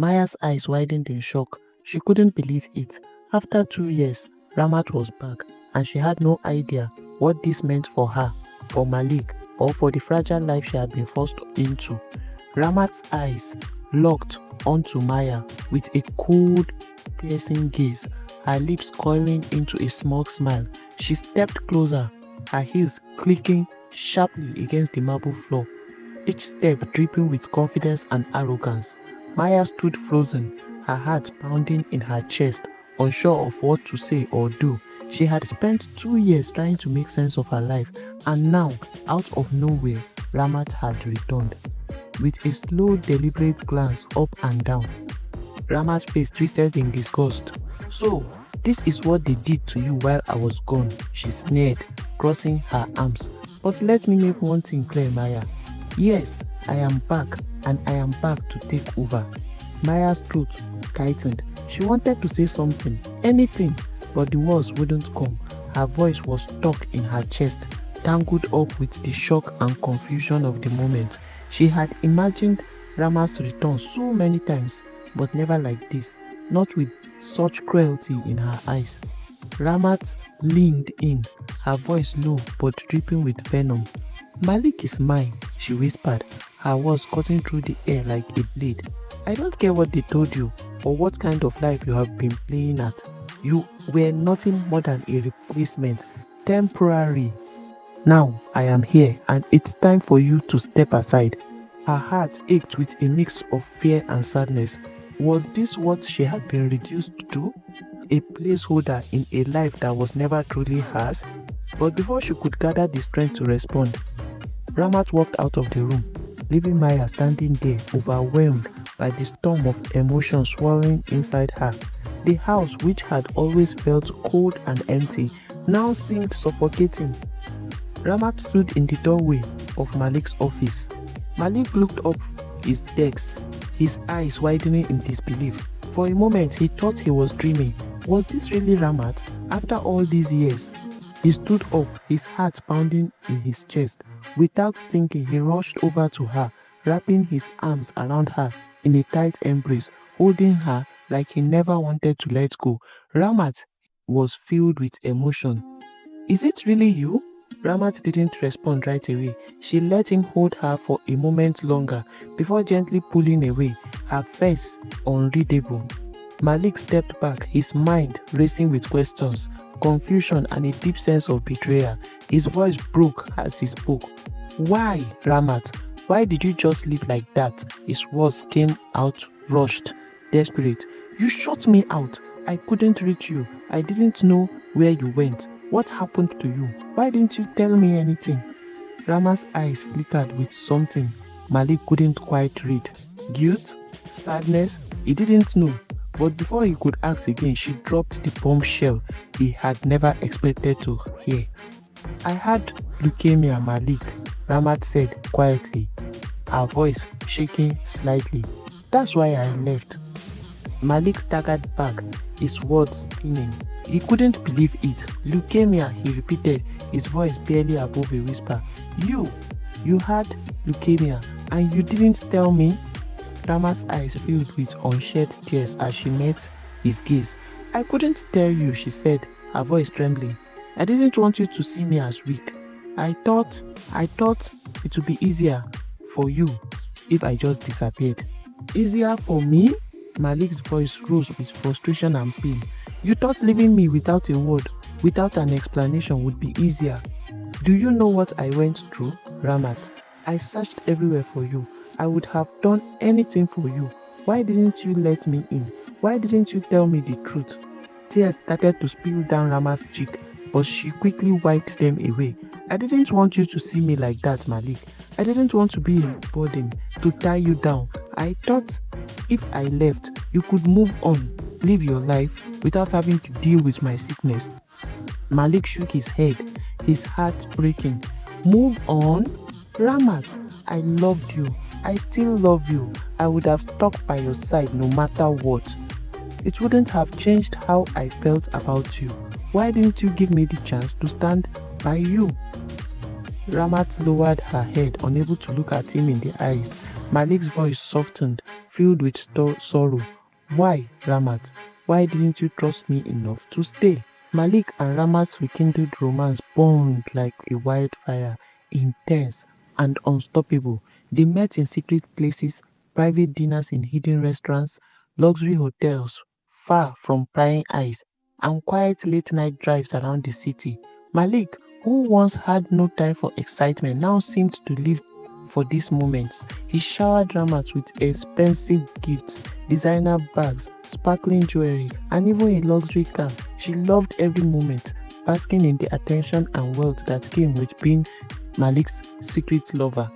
Maya's eyes widened in shock. She couldn't believe it. After 2 years, Ramat was back, and she had no idea what this meant for her, for Malik, or for the fragile life she had been forced into. Ramat's eyes locked onto Maya with a cold, piercing gaze, her lips coiling into a smug smile. She stepped closer, her heels clicking sharply against the marble floor, each step dripping with confidence and arrogance. Maya stood frozen, her heart pounding in her chest, unsure of what to say or do. She had spent 2 years trying to make sense of her life, and now, out of nowhere, Ramat had returned. With a slow, deliberate glance up and down, Ramat's face twisted in disgust. "So, this is what they did to you while I was gone," she sneered, crossing her arms. "But let me make one thing clear, Maya. Yes, I am back, and I am back to take over." Maya's throat tightened. She wanted to say something, anything, but the words wouldn't come. Her voice was stuck in her chest, tangled up with the shock and confusion of the moment. She had imagined Ramat's return so many times, but never like this, not with such cruelty in her eyes. Ramat leaned in, her voice low but dripping with venom. "Malik is mine," she whispered, her words cutting through the air like a blade. "I don't care what they told you or what kind of life you have been playing at. You were nothing more than a replacement, temporary. Now I am here, and it's time for you to step aside." Her heart ached with a mix of fear and sadness. Was this what she had been reduced to? A placeholder in a life that was never truly hers? But before she could gather the strength to respond, Ramat walked out of the room, leaving Maya standing there, overwhelmed by the storm of emotions swirling inside her. The house, which had always felt cold and empty, now seemed suffocating. Ramat stood in the doorway of Malik's office. Malik looked up his desk, his eyes widening in disbelief. For a moment, he thought he was dreaming. Was this really Ramat? After all these years? He stood up, his heart pounding in his chest. Without thinking, he rushed over to her, wrapping his arms around her in a tight embrace, holding her like he never wanted to let go. Ramat was filled with emotion. "Is it really you?" Ramat didn't respond right away. She let him hold her for a moment longer before gently pulling away, her face unreadable. Malik stepped back, his mind racing with questions, confusion, and a deep sense of betrayal. His voice broke as he spoke. "Why, Ramat? Why did you just leave like that?" His words came out rushed, desperate. "You shut me out. I couldn't reach you. I didn't know where you went. What happened to you? Why didn't you tell me anything?" Ramat's eyes flickered with something Malik couldn't quite read. Guilt? Sadness? He didn't know. But before he could ask again, she dropped the bombshell he had never expected to hear. "I had leukemia, Malik," Ramat said quietly, her voice shaking slightly. "That's why I left." Malik staggered back, his words spinning. He couldn't believe it. "Leukemia," he repeated, his voice barely above a whisper. You had leukemia, and you didn't tell me?" Ramat's eyes filled with unshed tears as she met his gaze. "I couldn't tell you," she said, her voice trembling. "I didn't want you to see me as weak. I thought it would be easier for you if I just disappeared." "Easier for me?" Malik's voice rose with frustration and pain. "You thought leaving me without a word, without an explanation would be easier. Do you know what I went through, Ramat? I searched everywhere for you. I would have done anything for you. Why didn't you let me in? Why didn't you tell me the truth?" Tears started to spill down Ramat's cheek, but she quickly wiped them away. "I didn't want you to see me like that, Malik. I didn't want to be a burden, to tie you down. I thought if I left, you could move on, live your life without having to deal with my sickness." Malik shook his head, his heart breaking. "Move on? Ramat, I loved you. I still love you. I would have stuck by your side no matter what. It wouldn't have changed how I felt about you. Why didn't you give me the chance to stand by you?" Ramat lowered her head, unable to look at him in the eyes. Malik's voice softened, filled with sorrow. Why, Ramat? Why didn't you trust me enough to stay? Malik and Ramat's rekindled romance burned like a wildfire, intense and unstoppable. They met in secret places, private dinners in hidden restaurants, luxury hotels far from prying eyes, and quiet late-night drives around the city. Malik, who once had no time for excitement, now seemed to live for these moments. He showered Ramat with expensive gifts, designer bags, sparkling jewelry, and even a luxury car. She loved every moment, basking in the attention and wealth that came with being Malik's secret lover.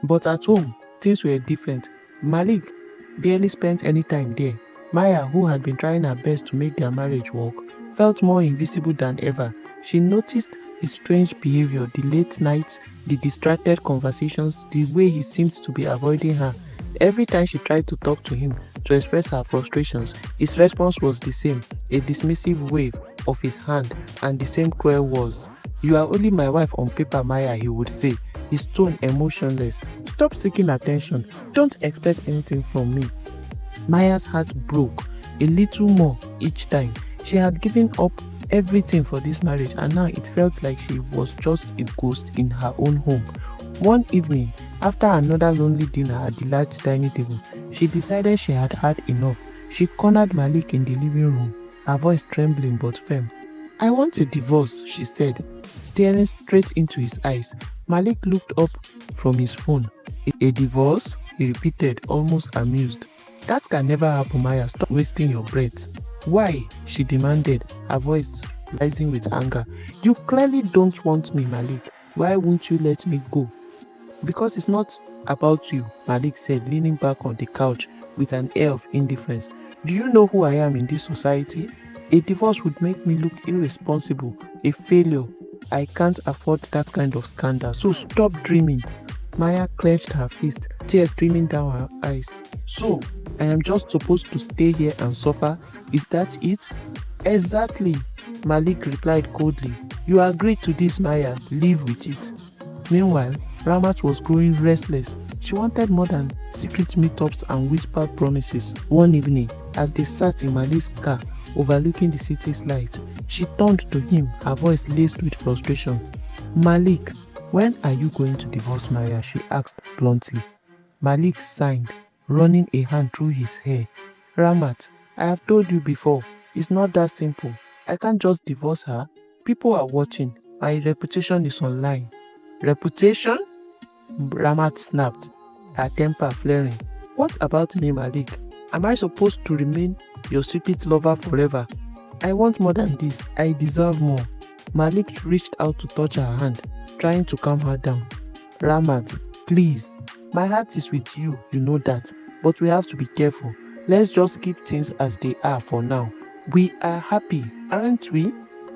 But at home, things were different. Malik barely spent any time there. Maya, who had been trying her best to make their marriage work, felt more invisible than ever. She noticed his strange behavior, the late nights, the distracted conversations, the way he seemed to be avoiding her. Every time she tried to talk to him to express her frustrations, his response was the same, a dismissive wave of his hand and the same cruel words. "You are only my wife on paper, Maya," he would say, his tone emotionless. "Stop seeking attention. Don't expect anything from me." Maya's heart broke a little more each time. She had given up everything for this marriage, and now it felt like she was just a ghost in her own home. One evening, after another lonely dinner at the large dining table, she decided she had had enough. She cornered Malik in the living room, her voice trembling but firm. "I want a divorce," she said, staring straight into his eyes. Malik looked up from his phone. "A divorce?" he repeated, almost amused. "That can never happen, Maya. Stop wasting your breath." "Why?" she demanded, her voice rising with anger. "You clearly don't want me, Malik. Why won't you let me go?" "Because it's not about you," Malik said, leaning back on the couch with an air of indifference. "Do you know who I am in this society? A divorce would make me look irresponsible, a failure. I can't afford that kind of scandal, so stop dreaming." Maya clenched her fist, tears streaming down her eyes. "So, I am just supposed to stay here and suffer? Is that it?" "Exactly," Malik replied coldly. "You agreed to this, Maya. Live with it." Meanwhile, Ramat was growing restless. She wanted more than secret meetups and whispered promises. One evening, as they sat in Malik's car overlooking the city's lights, she turned to him, her voice laced with frustration. "Malik, when are you going to divorce Maya?" she asked bluntly. Malik sighed, running a hand through his hair. "Ramat, I have told you before, it's not that simple. I can't just divorce her. People are watching. My reputation is online." "Reputation?" Ramat snapped, her temper flaring. "What about me, Malik? Am I supposed to remain your secret lover forever? I want more than this. I deserve more." Malik reached out to touch her hand, trying to calm her down. "Ramat, please. My heart is with you, you know that. But we have to be careful. Let's just keep things as they are for now. We are happy, aren't we?"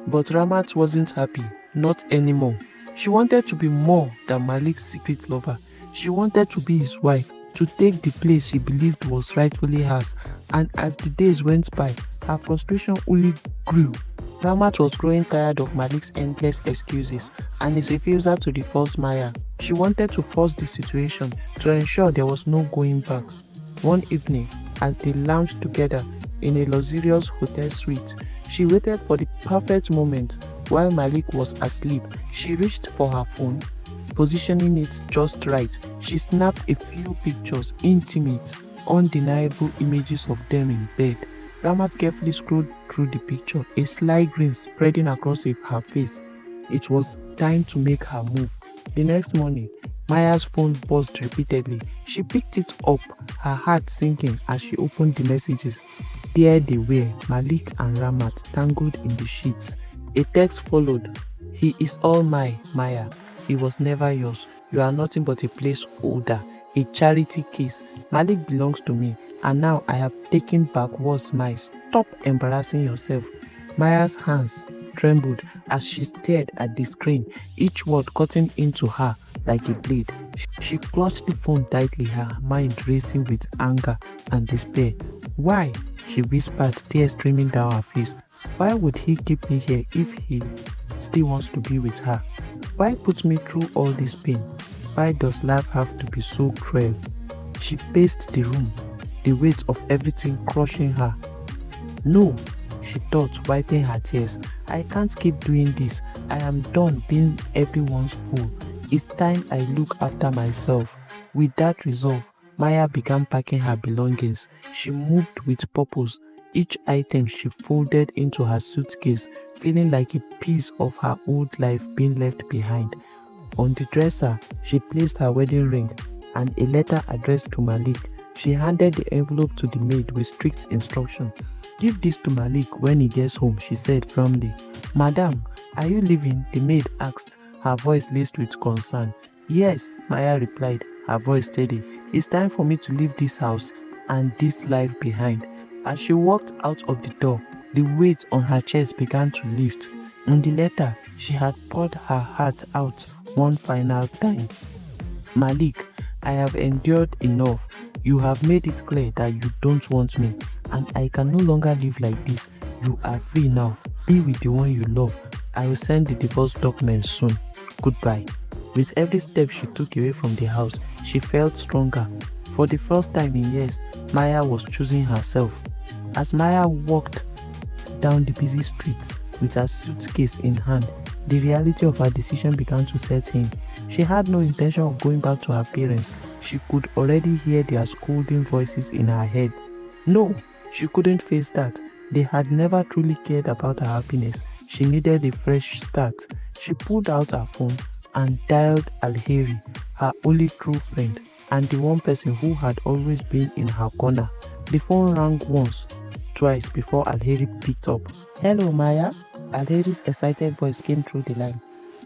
But Ramat wasn't happy, not anymore. She wanted to be more than Malik's secret lover. She wanted to be his wife, to take the place she believed was rightfully hers. And as the days went by, her frustration only grew. Ramat was growing tired of Malik's endless excuses and his refusal to divorce Maya. She wanted to force the situation to ensure there was no going back. One evening, as they lounged together in a luxurious hotel suite, she waited for the perfect moment. While Malik was asleep, she reached for her phone, positioning it just right. She snapped a few pictures, intimate, undeniable images of them in bed. Ramat carefully scrolled through the picture, a sly grin spreading across her face. It was time to make her move. The next morning, Maya's phone buzzed repeatedly. She picked it up, her heart sinking as she opened the messages. There they were, Malik and Ramat tangled in the sheets. A text followed. "He is all mine, Maya. He was never yours. You are nothing but a placeholder, a charity case. Malik belongs to me, and now I have taken back what's mine. Stop embarrassing yourself." Maya's hands trembled as she stared at the screen, each word cutting into her like a blade. She clutched the phone tightly, her mind racing with anger and despair. "Why?" she whispered, tears streaming down her face. "Why would he keep me here if he still wants to be with her?" Why put me through all this pain? Why does life have to be so cruel? She paced the room, the weight of everything crushing her. No, she thought, wiping her tears. I can't keep doing this. I am done being everyone's fool. It's time I look after myself. With that resolve, Maya began packing her belongings. She moved with purpose. Each item she folded into her suitcase, feeling like a piece of her old life being left behind. On the dresser, she placed her wedding ring and a letter addressed to Malik. She handed the envelope to the maid with strict instruction. Give this to Malik when he gets home, she said firmly. Madam, are you leaving? The maid asked, her voice laced with concern. Yes, Maya replied, her voice steady. It's time for me to leave this house and this life behind. As she walked out of the door, the weight on her chest began to lift. In the letter, she had poured her heart out one final time. Malik, I have endured enough. You have made it clear that you don't want me, and I can no longer live like this. You are free now. Be with the one you love. I will send the divorce documents soon. Goodbye. With every step she took away from the house, she felt stronger. For the first time in years, Maya was choosing herself. As Maya walked down the busy streets with her suitcase in hand, the reality of her decision began to set in. She had no intention of going back to her parents. She could already hear their scolding voices in her head. No, she couldn't face that. They had never truly cared about her happiness. She needed a fresh start. She pulled out her phone and dialed Alheri, her only true friend, and the one person who had always been in her corner. The phone rang once, twice before Alheri picked up. Hello, Maya? Alheri's excited voice came through the line.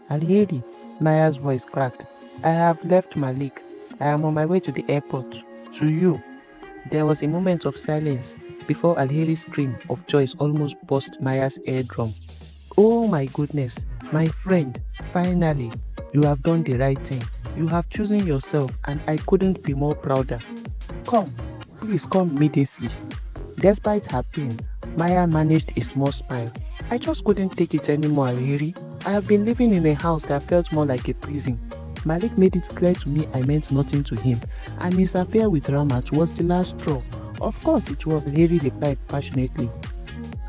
Alheri, Maya's voice cracked. I have left Malik. I am on my way to the airport. To you. There was a moment of silence before Alheri's scream of joy almost burst Maya's eardrum. Oh my goodness, my friend, finally, you have done the right thing. You have chosen yourself and I couldn't be more prouder. Come, please come immediately. Despite her pain, Maya managed a small smile. I just couldn't take it anymore, Alheri. I have been living in a house that felt more like a prison. Malik made it clear to me I meant nothing to him, and his affair with Ramat was the last straw. Of course it was, Alheri replied passionately.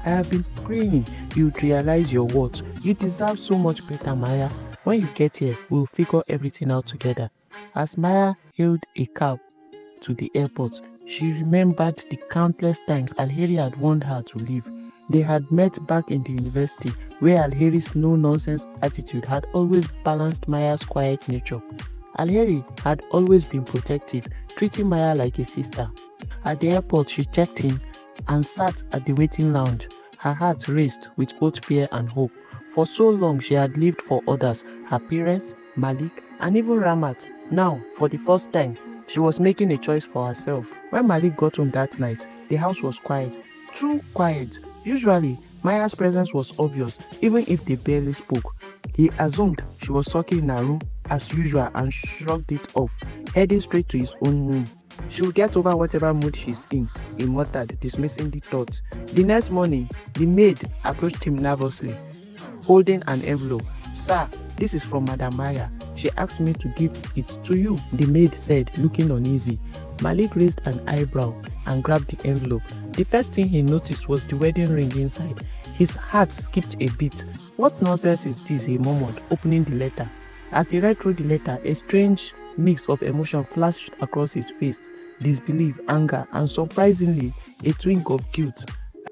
I have been praying you'd realize your worth. You deserve so much better, Maya. When you get here, we'll figure everything out together. As Maya hailed a cab to the airport, she remembered the countless times Alheri had warned her to leave. They had met back in the university, where Alheri's no-nonsense attitude had always balanced Maya's quiet nature. Alheri had always been protective, treating Maya like a sister. At the airport, she checked in and sat at the waiting lounge. Her heart raced with both fear and hope. For so long, she had lived for others, her parents, Malik, and even Ramat. Now, for the first time, she was making a choice for herself. When Malik got home that night, the house was quiet. Too quiet. Usually, Maya's presence was obvious, even if they barely spoke. He assumed she was talking in her room as usual and shrugged it off, heading straight to his own room. She will get over whatever mood she's in, he muttered, dismissing the thought. The next morning, the maid approached him nervously, holding an envelope. Sir, this is from Madam Maya. She asked me to give it to you, the maid said, looking uneasy. Malik raised an eyebrow and grabbed the envelope. The first thing he noticed was the wedding ring inside. His heart skipped a beat. What nonsense is this, he murmured, opening the letter. As he read through the letter, a strange mix of emotion flashed across his face. Disbelief, anger, and surprisingly, a twinkle of guilt.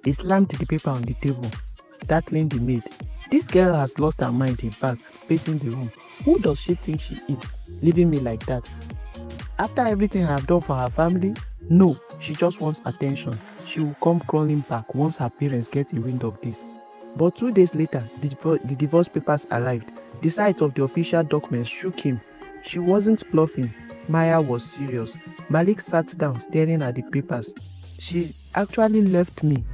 He slammed the paper on the table, startling the maid. This girl has lost her mind, he barked, pacing the room. Who does she think she is, leaving me like that? After everything I have done for her family? No, she just wants attention. She will come crawling back once her parents get a wind of this. But 2 days later, the divorce papers arrived. The sight of the official documents shook him. She wasn't bluffing. Maya was serious. Malik sat down, staring at the papers. She actually left me.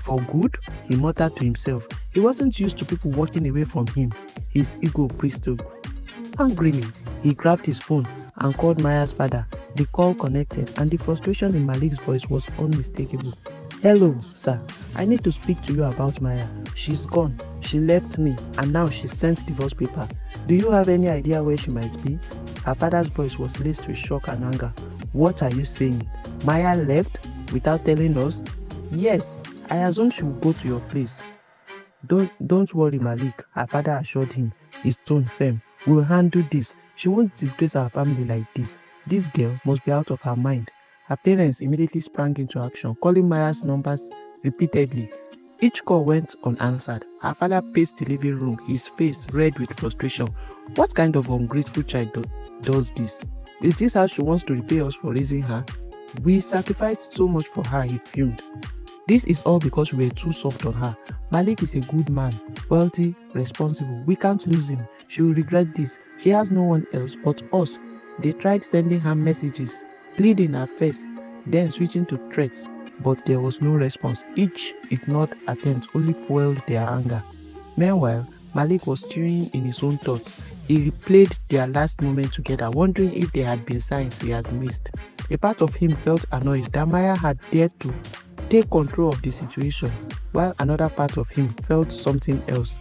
For good? He muttered to himself. He wasn't used to people walking away from him. His ego bristled. Angrily, he grabbed his phone and called Maya's father. The call connected and the frustration in Malik's voice was unmistakable. Hello, sir. I need to speak to you about Maya. She's gone. She left me and now she sent divorce paper. Do you have any idea where she might be? Her father's voice was laced with shock and anger. What are you saying? Maya left without telling us? Yes, I assumed she would go to your place. Don't worry, Malik, her father assured him, his tone firm. We'll handle this. She won't disgrace our family like this. This girl must be out of her mind. Her parents immediately sprang into action, calling Maya's numbers repeatedly. Each call went unanswered. Her father paced the living room, his face red with frustration. What kind of ungrateful child does this? Is this how she wants to repay us for raising her? We sacrificed so much for her, he fumed. This is all because we were too soft on her. Malik is a good man, wealthy, responsible. We can't lose him. She will regret this. She has no one else but us. They tried sending her messages, pleading her face, then switching to threats. But there was no response. Each ignored attempt only fueled their anger. Meanwhile, Malik was stewing in his own thoughts. He replayed their last moment together, wondering if there had been signs he had missed. A part of him felt annoyed that Maya had dared to take control of the situation, while another part of him felt something else.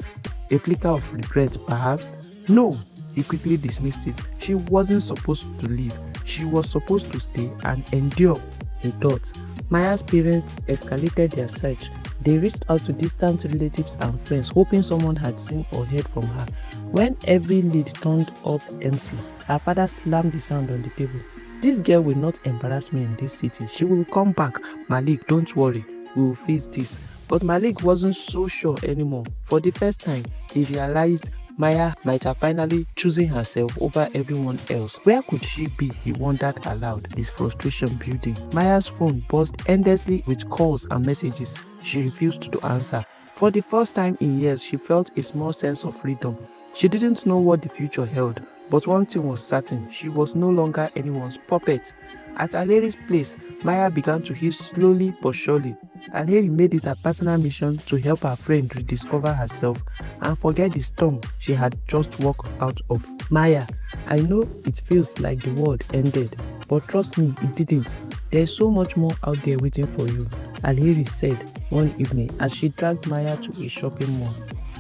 A flicker of regret, perhaps? No, he quickly dismissed it. She wasn't supposed to leave. She was supposed to stay and endure, he thought. Maya's parents escalated their search. They reached out to distant relatives and friends, hoping someone had seen or heard from her. When every lead turned up empty, her father slammed the sound on the table. This girl will not embarrass me in this city. She will come back. Malik, don't worry. We will face this. But Malik wasn't so sure anymore. For the first time, he realized Maya might have finally chosen herself over everyone else. Where could she be? He wondered aloud, his frustration building. Maya's phone buzzed endlessly with calls and messages. She refused to answer. For the first time in years, she felt a small sense of freedom. She didn't know what the future held, but one thing was certain: she was no longer anyone's puppet. At Alheri's place, Maya began to heal slowly but surely. Alheri made it a personal mission to help her friend rediscover herself and forget the storm she had just walked out of. Maya, I know it feels like the world ended, but trust me, it didn't. There's so much more out there waiting for you, Alheri said one evening as she dragged Maya to a shopping mall.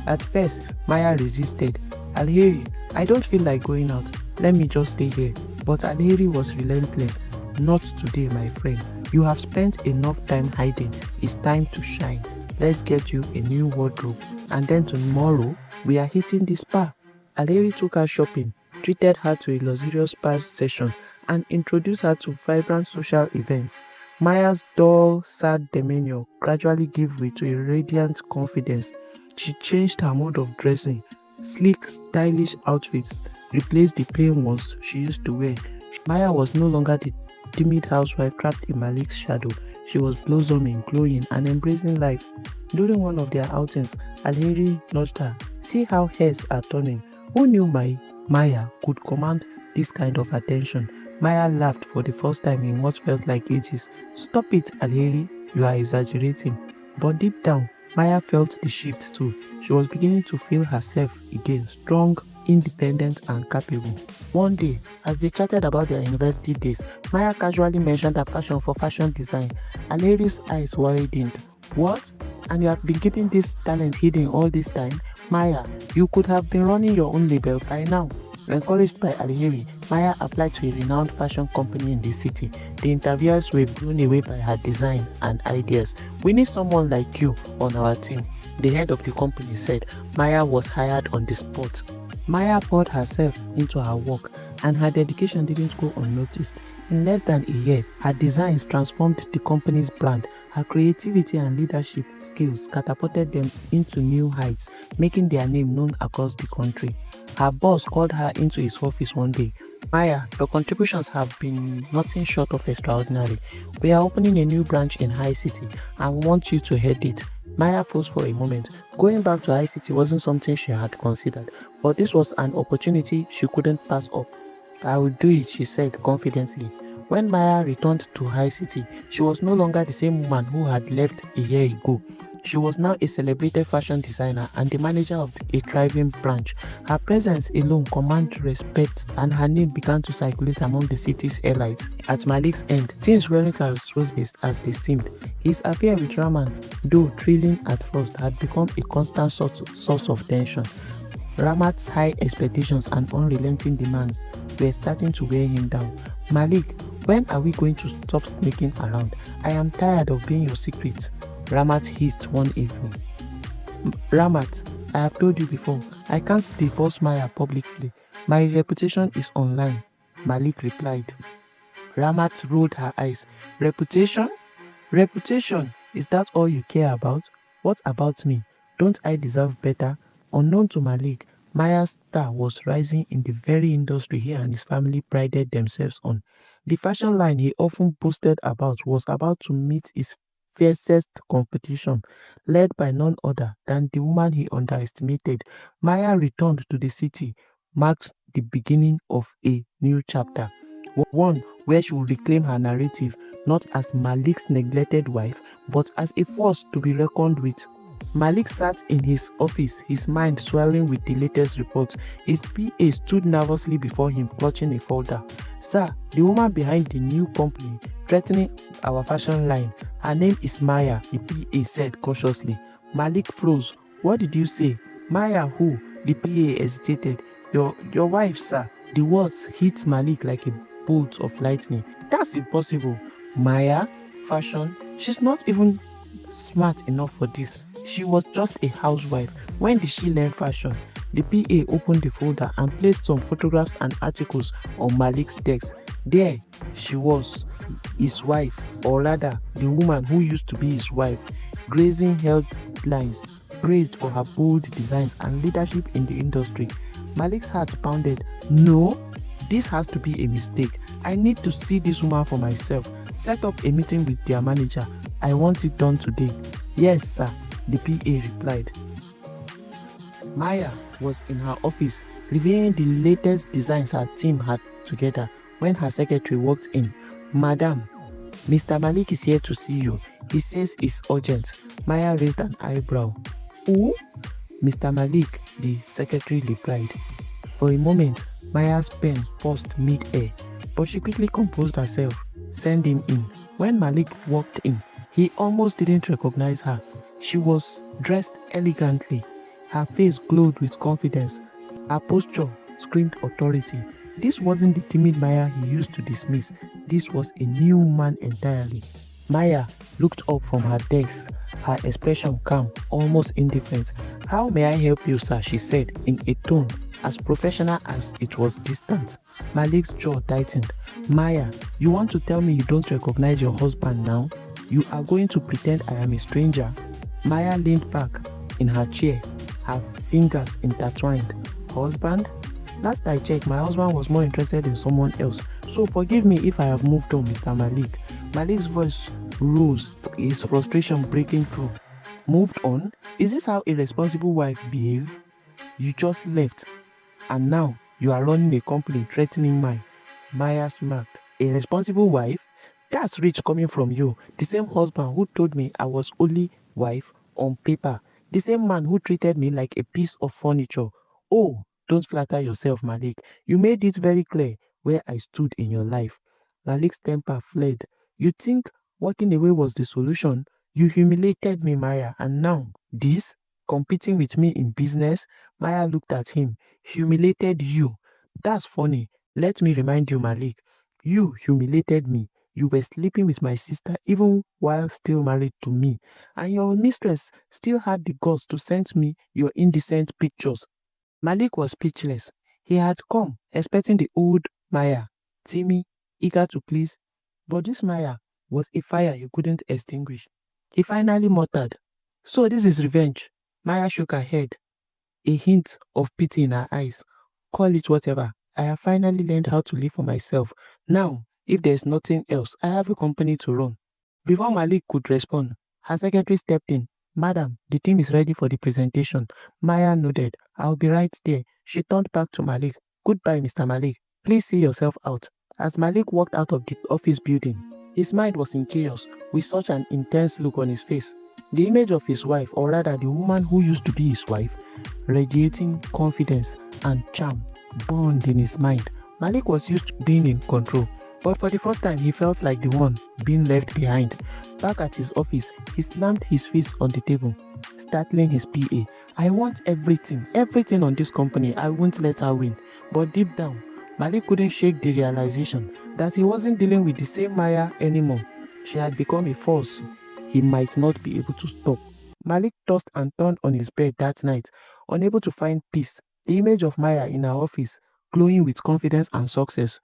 At first, Maya resisted. Alheri, I don't feel like going out. Let me just stay here. But Alheri was relentless. Not today, my friend. You have spent enough time hiding. It's time to shine. Let's get you a new wardrobe. And then tomorrow, we are hitting the spa. Alheri took her shopping, treated her to a luxurious spa session, and introduced her to vibrant social events. Maya's dull, sad demeanor gradually gave way to a radiant confidence. She changed her mode of dressing. Sleek, stylish outfits replaced the plain ones she used to wear. Maya was no longer the timid housewife trapped in Malik's shadow. She was blossoming, glowing, and embracing life. During one of their outings, Alheri nudged her. See how heads are turning. Who knew Maya could command this kind of attention? Maya laughed for the first time in what felt like ages. Stop it, Alheri. You are exaggerating. But deep down, Maya felt the shift too. She was beginning to feel herself again, strong, independent, and capable. One day, as they chatted about their university days, Maya casually mentioned her passion for fashion design. Alheri's eyes widened. What? And you have been keeping this talent hidden all this time? Maya, you could have been running your own label by now. Encouraged by Alheri, Maya applied to a renowned fashion company in the city. The interviewers were blown away by her design and ideas. We need someone like you on our team, the head of the company said. Maya was hired on the spot. Maya poured herself into her work, and her dedication didn't go unnoticed. In less than a year, her designs transformed the company's brand. Her creativity and leadership skills catapulted them into new heights, making their name known across the country. Her boss called her into his office one day. Maya, your contributions have been nothing short of extraordinary. We are opening a new branch in High City and want you to head it. Maya froze for a moment. Going back to High City wasn't something she had considered, but this was an opportunity she couldn't pass up. I will do it, she said confidently. When Maya returned to High City, she was no longer the same woman who had left a year ago. She was now a celebrated fashion designer and the manager of a thriving branch. Her presence alone commanded respect and her name began to circulate among the city's elites. At Malik's end, things weren't as rosy as they seemed. His affair with Ramat, though thrilling at first, had become a constant source of tension. Ramat's high expectations and unrelenting demands were starting to wear him down. "Malik, when are we going to stop sneaking around? I am tired of being your secret," Ramat hissed one evening. "Ramat, I have told you before, I can't divorce Maya publicly. My reputation is online," Malik replied. Ramat rolled her eyes. "Reputation? Reputation? Is that all you care about? What about me? Don't I deserve better?" Unknown to Malik, Maya's star was rising in the very industry he and his family prided themselves on. The fashion line he often boasted about was about to meet its fiercest competition, led by none other than the woman he underestimated. Maya returned to the city, marked the beginning of a new chapter, one where she would reclaim her narrative not as Malik's neglected wife, but as a force to be reckoned with. Malik sat in his office, his mind swelling with the latest reports. His PA stood nervously before him, clutching a folder. "Sir, the woman behind the new company threatening our fashion line. Her name is Maya," the PA said cautiously. Malik froze. "What did you say? Maya who?" The PA hesitated. Your wife, sir." The words hit Malik like a bolt of lightning. "That's impossible." "Maya? Fashion? She's not even smart enough for this. She was just a housewife. When did she learn fashion?" The PA opened the folder and placed some photographs and articles on Malik's desk. There she was, his wife, or rather, the woman who used to be his wife, grazing headlines, praised for her bold designs and leadership in the industry. Malik's heart pounded. "No, this has to be a mistake. I need to see this woman for myself. Set up a meeting with their manager. I want it done today." "Yes, sir," the PA replied. Maya was in her office reviewing the latest designs her team had together when her secretary walked in. "Madam, Mr. Malik is here to see you. He says it's urgent." Maya raised an eyebrow. "Who?" "Mr. Malik," the secretary replied. For a moment, Maya's pen paused mid-air, but she quickly composed herself. "Send him in." When Malik walked in, he almost didn't recognize her. She was dressed elegantly. Her face glowed with confidence. Her posture screamed authority. This wasn't the timid Maya he used to dismiss. This was a new woman entirely. Maya looked up from her desk, her expression calm, almost indifferent. "How may I help you, sir?" she said in a tone as professional as it was distant. Malik's jaw tightened. "Maya, you want to tell me you don't recognize your husband now? You are going to pretend I am a stranger?" Maya leaned back in her chair, her fingers intertwined. "Husband? Last I checked, my husband was more interested in someone else. So forgive me if I have moved on, Mr. Malik." Malik's voice rose, his frustration breaking through. "Moved on? Is this how a responsible wife behaves? You just left, and now you are running a company threatening mine." Maya smirked. "A responsible wife? That's rich coming from you. The same husband who told me I was only wife on paper. The same man who treated me like a piece of furniture. Oh, don't flatter yourself, Malik. You made it very clear where I stood in your life." Malik's temper fled. "You think walking away was the solution? You humiliated me, Maya, and now this? Competing with me in business?" Maya looked at him. "Humiliated you? That's funny. Let me remind you, Malik. You humiliated me. You were sleeping with my sister even while still married to me. And your mistress still had the guts to send me your indecent pictures." Malik was speechless. He had come expecting the old Maya, Timmy, eager to please, but this Maya was a fire he couldn't extinguish. He finally muttered, "So this is revenge." Maya shook her head, a hint of pity in her eyes. "Call it whatever. I have finally learned how to live for myself. Now, if there's nothing else, I have a company to run." Before Malik could respond, her secretary stepped in. "Madam, the team is ready for the presentation." Maya nodded. "I'll be right there." She turned back to Malik. "Goodbye, Mr. Malik. Please see yourself out." As Malik walked out of the office building, his mind was in chaos with such an intense look on his face. The image of his wife, or rather the woman who used to be his wife, radiating confidence and charm, burned in his mind. Malik was used to being in control, but for the first time he felt like the one being left behind. Back at his office, he slammed his fist on the table, startling his PA. I want everything on this company. I won't let her win. But deep down, Malik couldn't shake the realization that he wasn't dealing with the same Maya anymore. She had become a force he might not be able to stop. Malik tossed and turned on his bed that night, unable to find peace. The image of Maya in her office, glowing with confidence and success,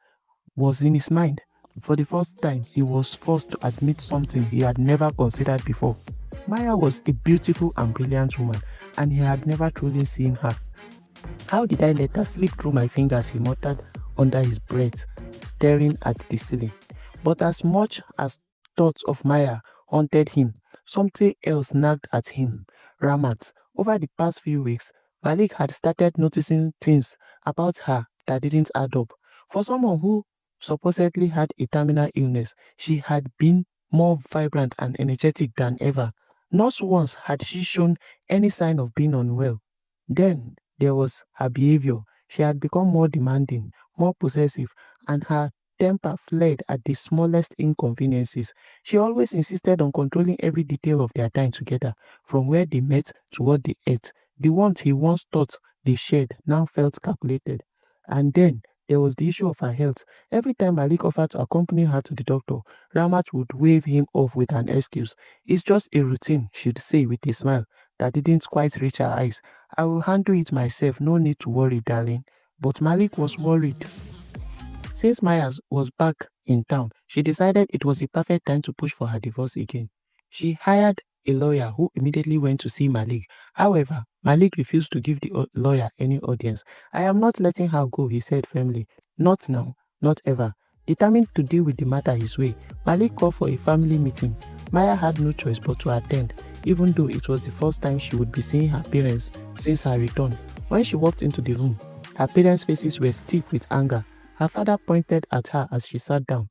was in his mind. For the first time, he was forced to admit something he had never considered before. Maya was a beautiful and brilliant woman, and he had never truly seen her. How did I let her slip through my fingers? He muttered under his breath, staring at the ceiling. But as much as thoughts of Maya haunted him, something else nagged at him. Ramat. Over the past few weeks, Malik had started noticing things about her that didn't add up. For someone who supposedly had a terminal illness, she had been more vibrant and energetic than ever. Not once had she shown any sign of being unwell. Then there was her behavior. She had become more demanding, more possessive, and her temper flared at the smallest inconveniences. She always insisted on controlling every detail of their time together, from where they met to what they ate. The ones he once thought they shared now felt calculated. And then there was the issue of her health. Every time Malik offered to accompany her to the doctor, Ramat would wave him off with an excuse. It's just a routine, she'd say with a smile that didn't quite reach her eyes. I will handle it myself, no need to worry, darling. But Malik was worried. Since Myers was back in town, she decided it was a perfect time to push for her divorce again. She hired a lawyer who immediately went to see Malik. However, Malik refused to give the lawyer any audience. I am not letting her go, he said firmly. Not now, not ever. Determined to deal with the matter his way, Malik called for a family meeting. Maya had no choice but to attend, even though it was the first time she would be seeing her parents since her return. When she walked into the room, her parents' faces were stiff with anger. Her father pointed at her as she sat down.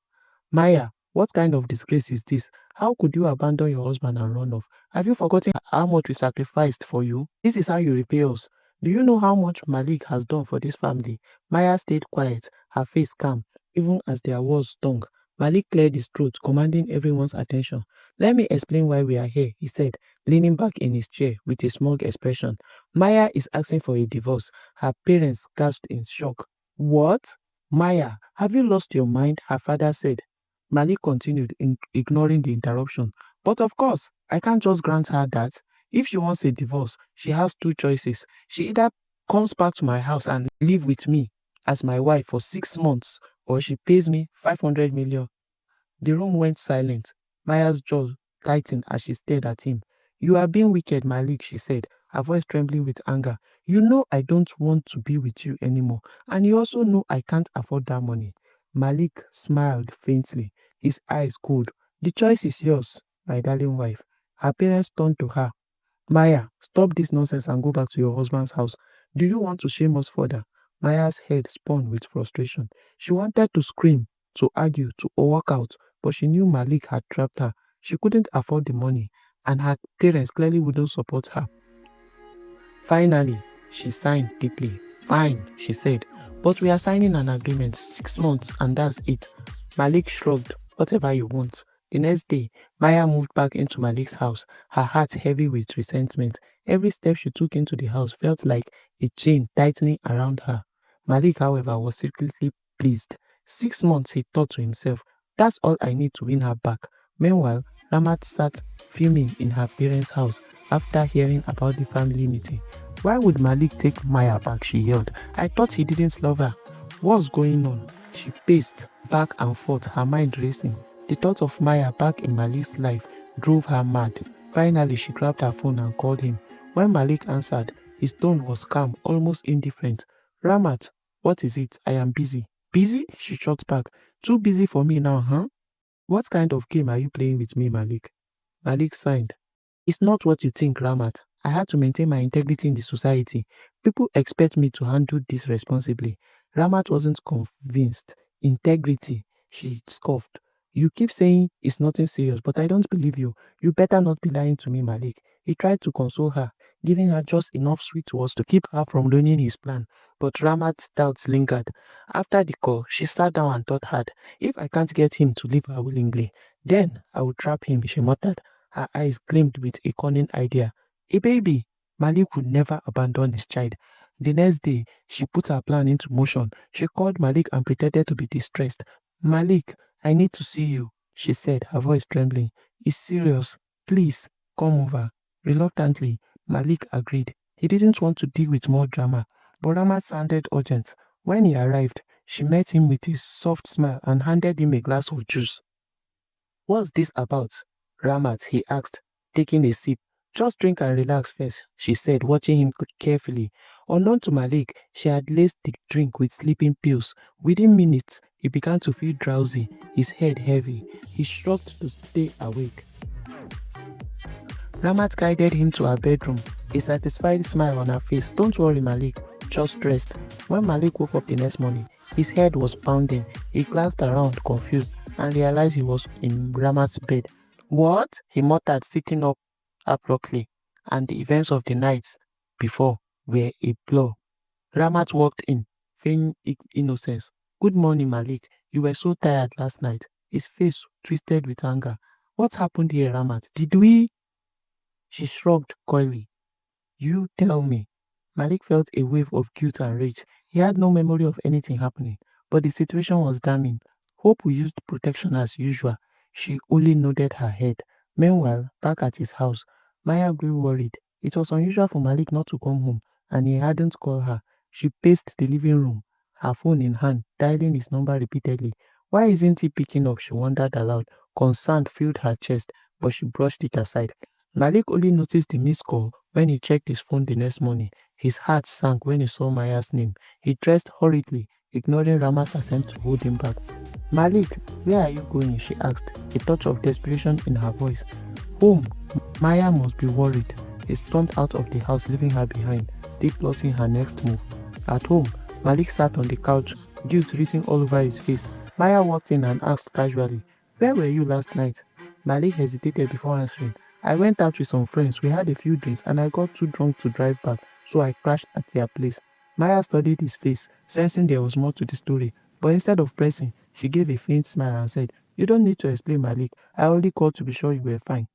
Maya, what kind of disgrace is this? How could you abandon your husband and run off? Have you forgotten how much we sacrificed for you? This is how you repay us. Do you know how much Malik has done for this family? Maya stayed quiet, her face calm, even as their words stung. Malik cleared his throat, commanding everyone's attention. Let me explain why we are here, he said, leaning back in his chair with a smug expression. Maya is asking for a divorce. Her parents gasped in shock. What? Maya, have you lost your mind? Her father said. Malik continued, ignoring the interruption. But of course, I can't just grant her that. If she wants a divorce, she has two choices. She either comes back to my house and live with me as my wife for 6 months, or she pays me 500 million. The room went silent. Maya's jaw tightened as she stared at him. You are being wicked, Malik, she said, her voice trembling with anger. You know I don't want to be with you anymore, and you also know I can't afford that money. Malik smiled faintly, his eyes cold. The choice is yours, my darling wife. Her parents turned to her. Maya, stop this nonsense and go back to your husband's house. Do you want to shame us further? Maya's head spun with frustration. She wanted to scream, to argue, to walk out, but she knew Malik had trapped her. She couldn't afford the money, and her parents clearly wouldn't support her. Finally, she signed deeply. Fine, she said, but we are signing an agreement, 6 months, and that's it. Malik shrugged. Whatever you want. The next day, Maya moved back into Malik's house, her heart heavy with resentment. Every step she took into the house felt like a chain tightening around her. Malik, however, was secretly pleased. 6 months, he thought to himself, that's all I need to win her back. Meanwhile, Ramat sat fuming in her parents' house after hearing about the family meeting. Why would Malik take Maya back? She yelled. I thought he didn't love her. What's going on? She paced back and forth, her mind racing. The thought of Maya back in Malik's life drove her mad. Finally, she grabbed her phone and called him. When Malik answered, his tone was calm, almost indifferent. Ramat, what is it? I am busy. Busy? She shot back. Too busy for me now, huh? What kind of game are you playing with me, Malik? Malik sighed. It's not what you think, Ramat. I had to maintain my integrity in the society. People expect me to handle this responsibly. Ramat wasn't convinced. Integrity, she scoffed. You keep saying it's nothing serious, but I don't believe you. You better not be lying to me, Malik. He tried to console her, giving her just enough sweet words to keep her from ruining his plan. But Ramat's doubts lingered. After the call, she sat down and thought hard. If I can't get him to leave her willingly, then I will trap him, she muttered. Her eyes gleamed with a cunning idea. A baby! Malik would never abandon his child. The next day, she put her plan into motion. She called Malik and pretended to be distressed. Malik, I need to see you, she said, her voice trembling. It's serious. Please, come over. Reluctantly, Malik agreed. He didn't want to deal with more drama, but Rama sounded urgent. When he arrived, she met him with a soft smile and handed him a glass of juice. What's this about? Ramat, he asked, taking a sip. Just drink and relax first, she said, watching him carefully. Unknown to Malik, she had laced the drink with sleeping pills. Within minutes, he began to feel drowsy, his head heavy. He shrugged to stay awake. Ramat guided him to her bedroom, a satisfied smile on her face. Don't worry, Malik, just rest. When Malik woke up the next morning, his head was pounding. He glanced around, confused, and realized he was in Ramat's bed. What? He muttered, sitting up abruptly, and the events of the nights before were a blur. Ramat walked in, feigning innocence. Good morning, Malik. You were so tired last night. His face twisted with anger. What happened here, Ramat? Did we? She shrugged coyly. You tell me. Malik felt a wave of guilt and rage. He had no memory of anything happening, but the situation was damning. Hope we used protection as usual. She only nodded her head. Meanwhile, back at his house, Maya grew worried. It was unusual for Malik not to come home, and he hadn't called her. She paced the living room, her phone in hand, dialing his number repeatedly. Why isn't he picking up? She wondered aloud. Concern filled her chest, but she brushed it aside. Malik only noticed the missed call when he checked his phone the next morning. His heart sank when he saw Maya's name. He dressed hurriedly, ignoring Rama's attempt to hold him back. Malik, where are you going? She asked, a touch of desperation in her voice. Home. Maya must be worried. He stormed out of the house, leaving her behind, still plotting her next move. At home, Malik sat on the couch, guilt written all over his face. Maya walked in and asked casually, where were you last night? Malik hesitated before answering. I went out with some friends, we had a few drinks, and I got too drunk to drive back, so I crashed at their place. Maya studied his face, sensing there was more to the story, but instead of pressing, she gave a faint smile and said, you don't need to explain, Malik. I only called to be sure you were fine.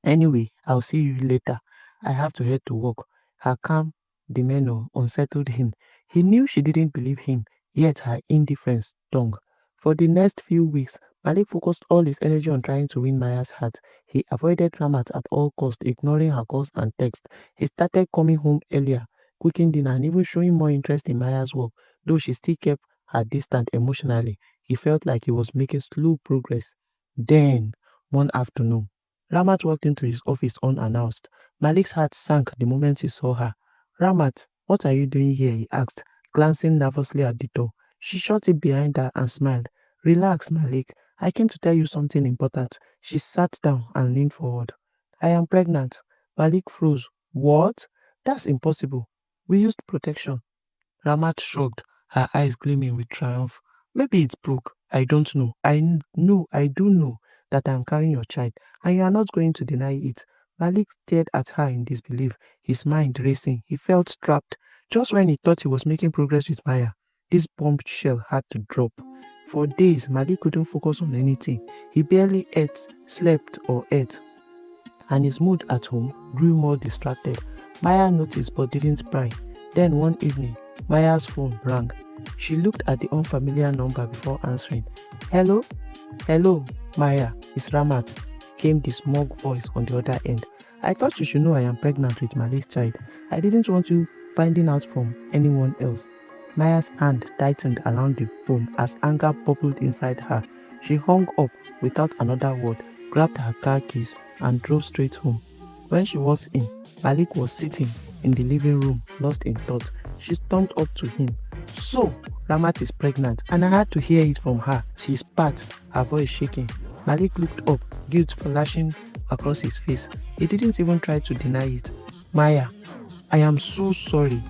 Anyway, I'll see you later. I have to head to work. Her calm demeanor unsettled him. He knew she didn't believe him, yet her indifference stung. For the next few weeks, Malik focused all his energy on trying to win Maya's heart. He avoided Ramat at all costs, ignoring her calls and texts. He started coming home earlier, cooking dinner, and even showing more interest in Maya's work. Though she still kept her distance emotionally, he felt like he was making slow progress. Then, one afternoon, Ramat walked into his office unannounced. Malik's heart sank the moment he saw her. Ramat, what are you doing here? He asked, glancing nervously at the door. She shut it behind her and smiled. Relax, Malik. I came to tell you something important. She sat down and leaned forward. I am pregnant. Malik froze. What? That's impossible. We used protection. Ramat shrugged, her eyes gleaming with triumph. Maybe it's broke. I don't know. I do know that I am carrying your child, and you are not going to deny it. Malik stared at her in disbelief, his mind racing. He felt trapped. Just when he thought he was making progress with Maya, this bombshell had to drop. For days, Malik couldn't focus on anything. He barely ate, slept, or ate, and his mood at home grew more distracted. Maya noticed but didn't pry. Then one evening, Maya's phone rang. She looked at the unfamiliar number before answering. Hello? Hello, Maya, it's Ramat, came the smug voice on the other end. I thought you should know I am pregnant with Malik's child. I didn't want you finding out from anyone else. Maya's hand tightened around the phone as anger bubbled inside her. She hung up without another word, grabbed her car keys, and drove straight home. When she walked in, Malik was sitting in the living room, lost in thought. She stormed up to him. So, Ramat is pregnant, and I had to hear it from her. She spat, her voice shaking. Malik looked up, guilt flashing across his face. He didn't even try to deny it. Maya, I am so sorry.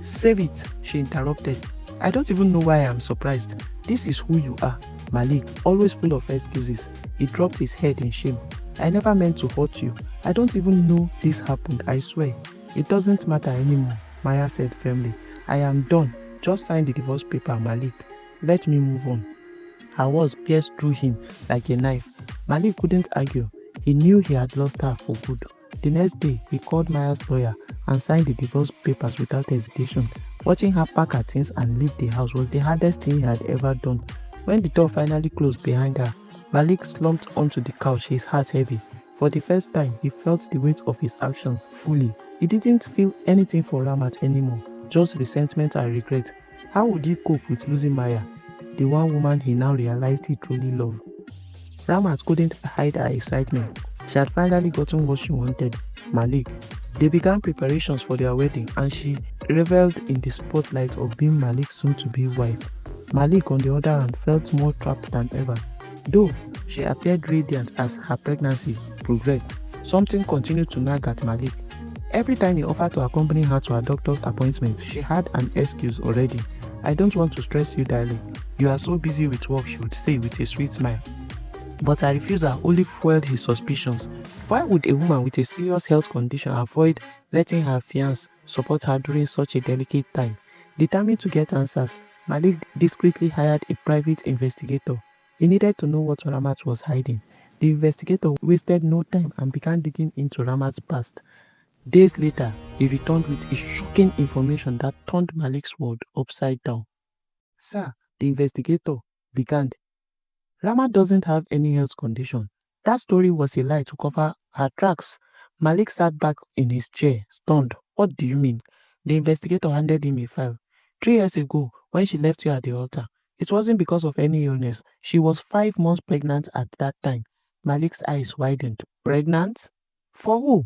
Save it, she interrupted. I don't even know why I am surprised. This is who you are. Malik, always full of excuses. He dropped his head in shame. I never meant to hurt you. I don't even know this happened, I swear. It doesn't matter anymore, Maya said firmly. I am done. Just sign the divorce paper, Malik. Let me move on. Her words pierced through him like a knife. Malik couldn't argue. He knew he had lost her for good. The next day, he called Maya's lawyer and signed the divorce papers without hesitation. Watching her pack her things and leave the house was the hardest thing he had ever done. When the door finally closed behind her, Malik slumped onto the couch, his heart heavy. For the first time, he felt the weight of his actions fully. He didn't feel anything for Ramat anymore, just resentment and regret. How would he cope with losing Maya, the one woman he now realized he truly loved? Ramat couldn't hide her excitement. She had finally gotten what she wanted, Malik. They began preparations for their wedding and she reveled in the spotlight of being Malik's soon-to-be wife. Malik, on the other hand, felt more trapped than ever. Though she appeared radiant as her pregnancy progressed, something continued to nag at Malik. Every time he offered to accompany her to her doctor's appointments, she had an excuse already. I don't want to stress you, darling. You are so busy with work, she would say with a sweet smile. But her refusal only fueled his suspicions. Why would a woman with a serious health condition avoid letting her fiancé support her during such a delicate time? Determined to get answers, Malik discreetly hired a private investigator. He needed to know what Ramat was hiding. The investigator wasted no time and began digging into Ramat's past. Days later, he returned with a shocking information that turned Malik's world upside down. Sir, the investigator began. Ramat doesn't have any health condition. That story was a lie to cover her tracks. Malik sat back in his chair, stunned. What do you mean? The investigator handed him a file. 3 years ago, when she left you at the altar, it wasn't because of any illness. She was 5 months pregnant at that time. Malik's eyes widened. Pregnant? For who?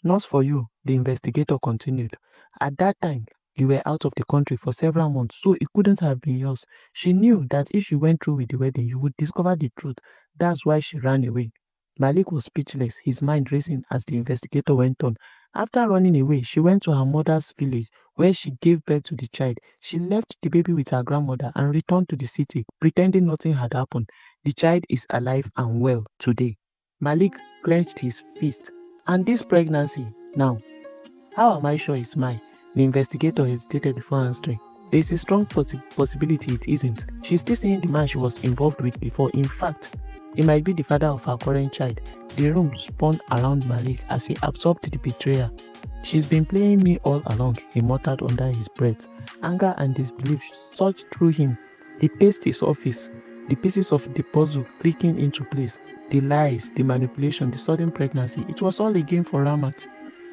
Not for you, the investigator continued. At that time, you were out of the country for several months, so it couldn't have been yours. She knew that if she went through with the wedding, you would discover the truth. That's why she ran away. Malik was speechless, his mind racing as the investigator went on. After running away, she went to her mother's village, where she gave birth to the child. She left the baby with her grandmother and returned to the city, pretending nothing had happened. The child is alive and well today. Malik clenched his fist. And this pregnancy, now, how am I sure it's mine? The investigator hesitated before answering. There is a strong possibility it isn't. She's still seeing the man she was involved with before. In fact, he might be the father of her current child. The room spun around Malik as he absorbed the betrayal. She's been playing me all along, he muttered under his breath. Anger and disbelief surged through him. He paced his office, the pieces of the puzzle clicking into place. The lies, the manipulation, the sudden pregnancy. It was all a game for Ramat.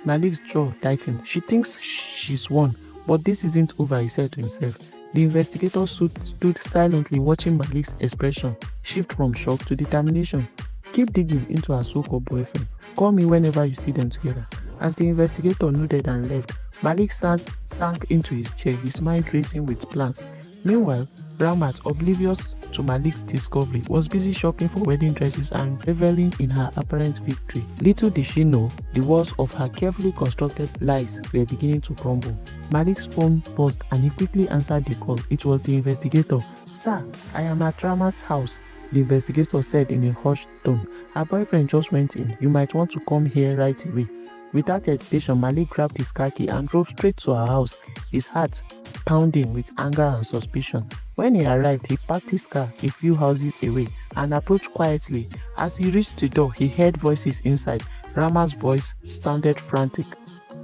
Malik's jaw tightened. She thinks she's won, but this isn't over, he said to himself. The investigator stood silently watching Malik's expression shift from shock to determination. Keep digging into her so-called boyfriend. Call me whenever you see them together. As the investigator nodded and left, Malik sank into his chair, his mind racing with plans. Meanwhile, Ramat, oblivious to Malik's discovery, was busy shopping for wedding dresses and reveling in her apparent victory. Little did she know, the walls of her carefully constructed lies were beginning to crumble. Malik's phone buzzed and he quickly answered the call. It was the investigator. Sir, I am at Ramat's house, the investigator said in a hushed tone. Her boyfriend just went in. You might want to come here right away. Without hesitation, Malik grabbed his car key and drove straight to her house, his heart pounding with anger and suspicion. When he arrived, he parked his car a few houses away and approached quietly. As he reached the door, he heard voices inside. Rama's voice sounded frantic.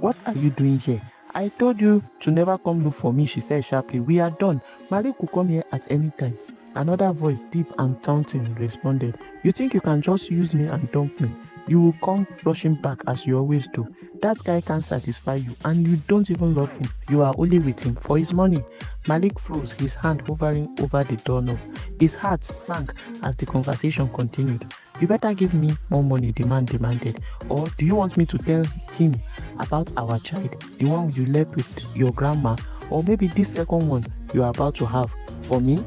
What are you doing here? I told you to never come look for me, she said sharply. We are done. Malik could come here at any time. Another voice, deep and taunting, responded. You think you can just use me and dump me? You will come rushing back as you always do. That guy can't satisfy you and you don't even love him. You are only with him for his money. Malik froze, his hand hovering over the doorknob. His heart sank as the conversation continued. You better give me more money, the man demanded. Or do you want me to tell him about our child, the one you left with your grandma, or maybe this second one you are about to have? For me?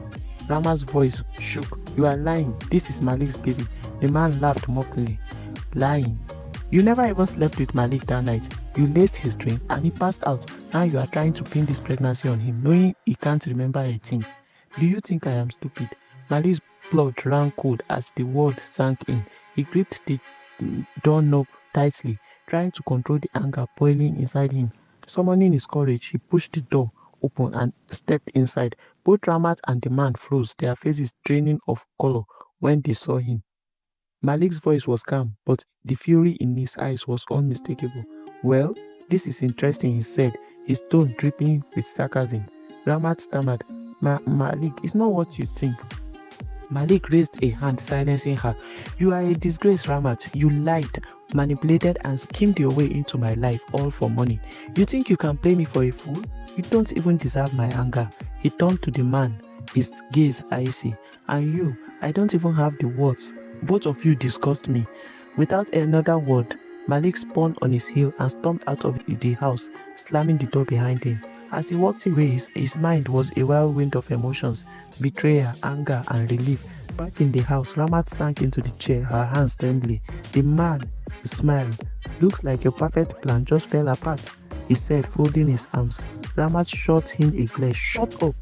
Rama's voice shook. You are lying. This is Malik's baby. The man laughed mockingly. Lying. You never even slept with Malik that night. You laced his drink and he passed out. Now you are trying to pin this pregnancy on him, knowing he can't remember a thing. Do you think I am stupid? Malik's blood ran cold as the word sank in. He gripped the doorknob tightly, trying to control the anger boiling inside him. Summoning his courage, he pushed the door open and stepped inside. Both Ramat and the man froze, their faces draining of color when they saw him. Malik's voice was calm, but the fury in his eyes was unmistakable. "Well, this is interesting," he said, his tone dripping with sarcasm. Ramat stammered, Malik, it's not what you think." Malik raised a hand, silencing her. "You are a disgrace, Ramat. You lied, manipulated, and schemed your way into my life, all for money. You think you can play me for a fool? You don't even deserve my anger." He turned to the man, his gaze icy. "And you, I don't even have the words. Both of you disgust me." Without another word, Malik spun on his heel and stormed out of the house, slamming the door behind him. As he walked away, his mind was a whirlwind of emotions, betrayal, anger, and relief. Back in the house, Ramat sank into the chair, her hands trembling. The man smiled. "Looks like your perfect plan just fell apart," he said, folding his arms. Ramat shot him a glare. "Shut up.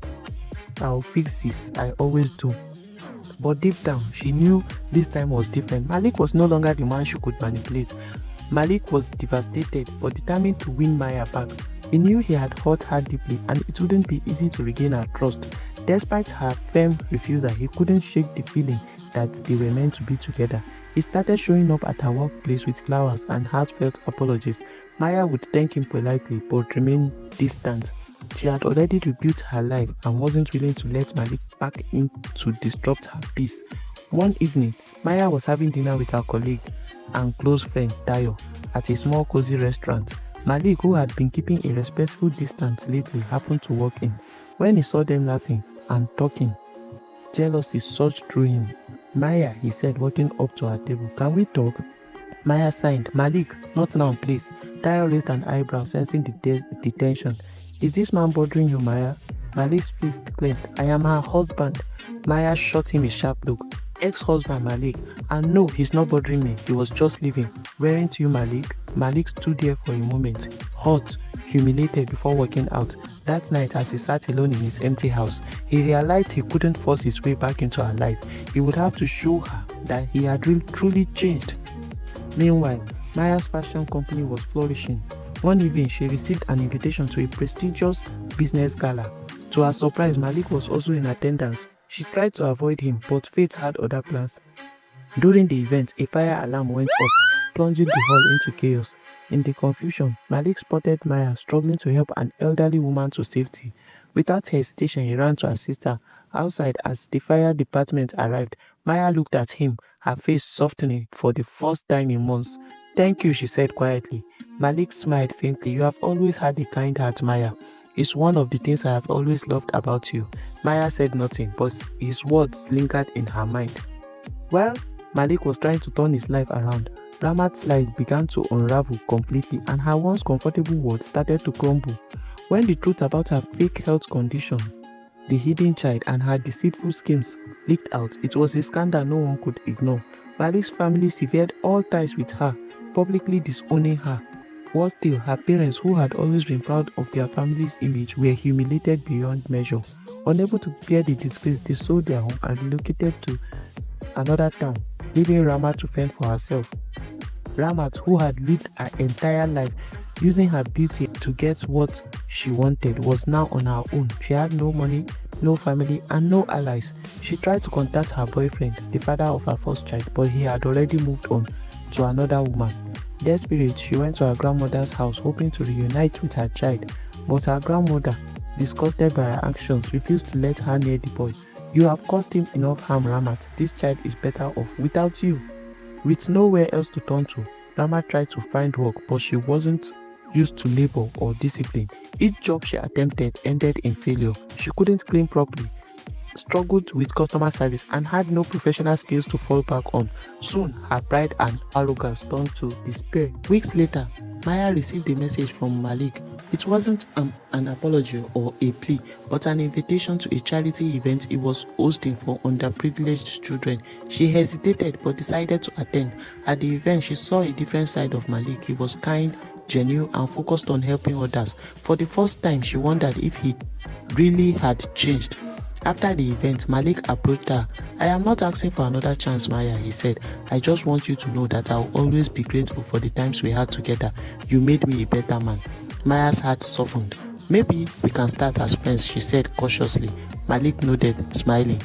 I'll fix this. I always do." But deep down, she knew this time was different. Malik was no longer the man she could manipulate. Malik was devastated but determined to win Maya back. He knew he had hurt her deeply and it wouldn't be easy to regain her trust. Despite her firm refusal, he couldn't shake the feeling that they were meant to be together. He started showing up at her workplace with flowers and heartfelt apologies. Maya would thank him politely but remain distant. She had already rebuilt her life and wasn't willing to let Malik back in to disrupt her peace. One evening, Maya was having dinner with her colleague and close friend Tayo at a small cozy restaurant. Malik, who had been keeping a respectful distance lately, happened to walk in. When he saw them laughing and talking, jealousy surged through him. "Maya," he said, walking up to her table, "can we talk?" Maya signed. "Malik, not now, please." Tayo raised an eyebrow, sensing the tension. "Is this man bothering you, Maya?" Malik's fist clenched. "I am her husband." Maya shot him a sharp look. "Ex-husband, Malik. And no, he's not bothering me. He was just leaving. Weren't you, Malik?" Malik stood there for a moment, hurt, humiliated before walking out. That night, as he sat alone in his empty house, he realized he couldn't force his way back into her life. He would have to show her that he had really truly changed. Meanwhile, Maya's fashion company was flourishing. One evening, she received an invitation to a prestigious business gala. To her surprise, Malik was also in attendance. She tried to avoid him, but fate had other plans. During the event, a fire alarm went off, plunging the hall into chaos. In the confusion, Malik spotted Maya struggling to help an elderly woman to safety. Without hesitation, he ran to assist her. Outside, as the fire department arrived, Maya looked at him, her face softening for the first time in months. "Thank you," she said quietly. Malik smiled faintly. "You have always had a kind heart, Maya. It's one of the things I have always loved about you." Maya said nothing, but his words lingered in her mind. Well, Malik was trying to turn his life around. Ramat's life began to unravel completely and her once comfortable world started to crumble. When the truth about her fake health condition, the hidden child, and her deceitful schemes leaked out, it was a scandal no one could ignore. Malik's family severed all ties with her, publicly disowning her. Worse still, her parents, who had always been proud of their family's image, were humiliated beyond measure. Unable to bear the disgrace, they sold their home and relocated to another town, leaving Ramat to fend for herself. Ramat, who had lived her entire life using her beauty to get what she wanted, was now on her own. She had no money, no family, and no allies. She tried to contact her boyfriend, the father of her first child, but he had already moved on to another woman. Desperate, she went to her grandmother's house hoping to reunite with her child, but her grandmother, disgusted by her actions, refused to let her near the boy. "You have caused him enough harm, Ramat. This child is better off without you." With nowhere else to turn to, Ramat tried to find work, but she wasn't used to labor or discipline. Each job she attempted ended in failure. She couldn't clean properly, struggled with customer service, and had no professional skills to fall back on. Soon, her pride and arrogance turned to despair. Weeks later, Maya received a message from Malik. It wasn't an apology or a plea, but an invitation to a charity event he was hosting for underprivileged children. She hesitated but decided to attend. At the event, she saw a different side of Malik. He was kind, genuine, and focused on helping others. For the first time, she wondered if he really had changed. After the event, Malik approached her. "I am not asking for another chance, Maya," he said. "I just want you to know that I will always be grateful for the times we had together. You made me a better man." Maya's heart softened. "Maybe we can start as friends," she said cautiously. Malik nodded, smiling.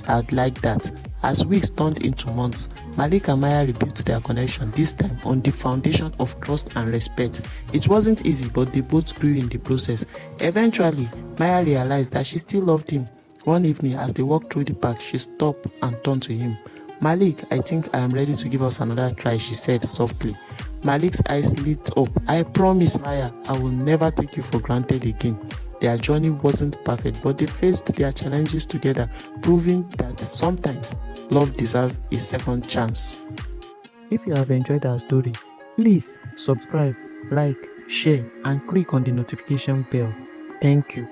"I'd like that." As weeks turned into months, Malik and Maya rebuilt their connection, this time on the foundation of trust and respect. It wasn't easy, but they both grew in the process. Eventually, Maya realized that she still loved him. One evening, as they walked through the park, she stopped and turned to him. "Malik, I think I am ready to give us another try," she said softly. Malik's eyes lit up. "I promise, Maya, I will never take you for granted again." Their journey wasn't perfect, but they faced their challenges together, proving that sometimes love deserves a second chance. If you have enjoyed our story, please subscribe, like, share, and click on the notification bell. Thank you.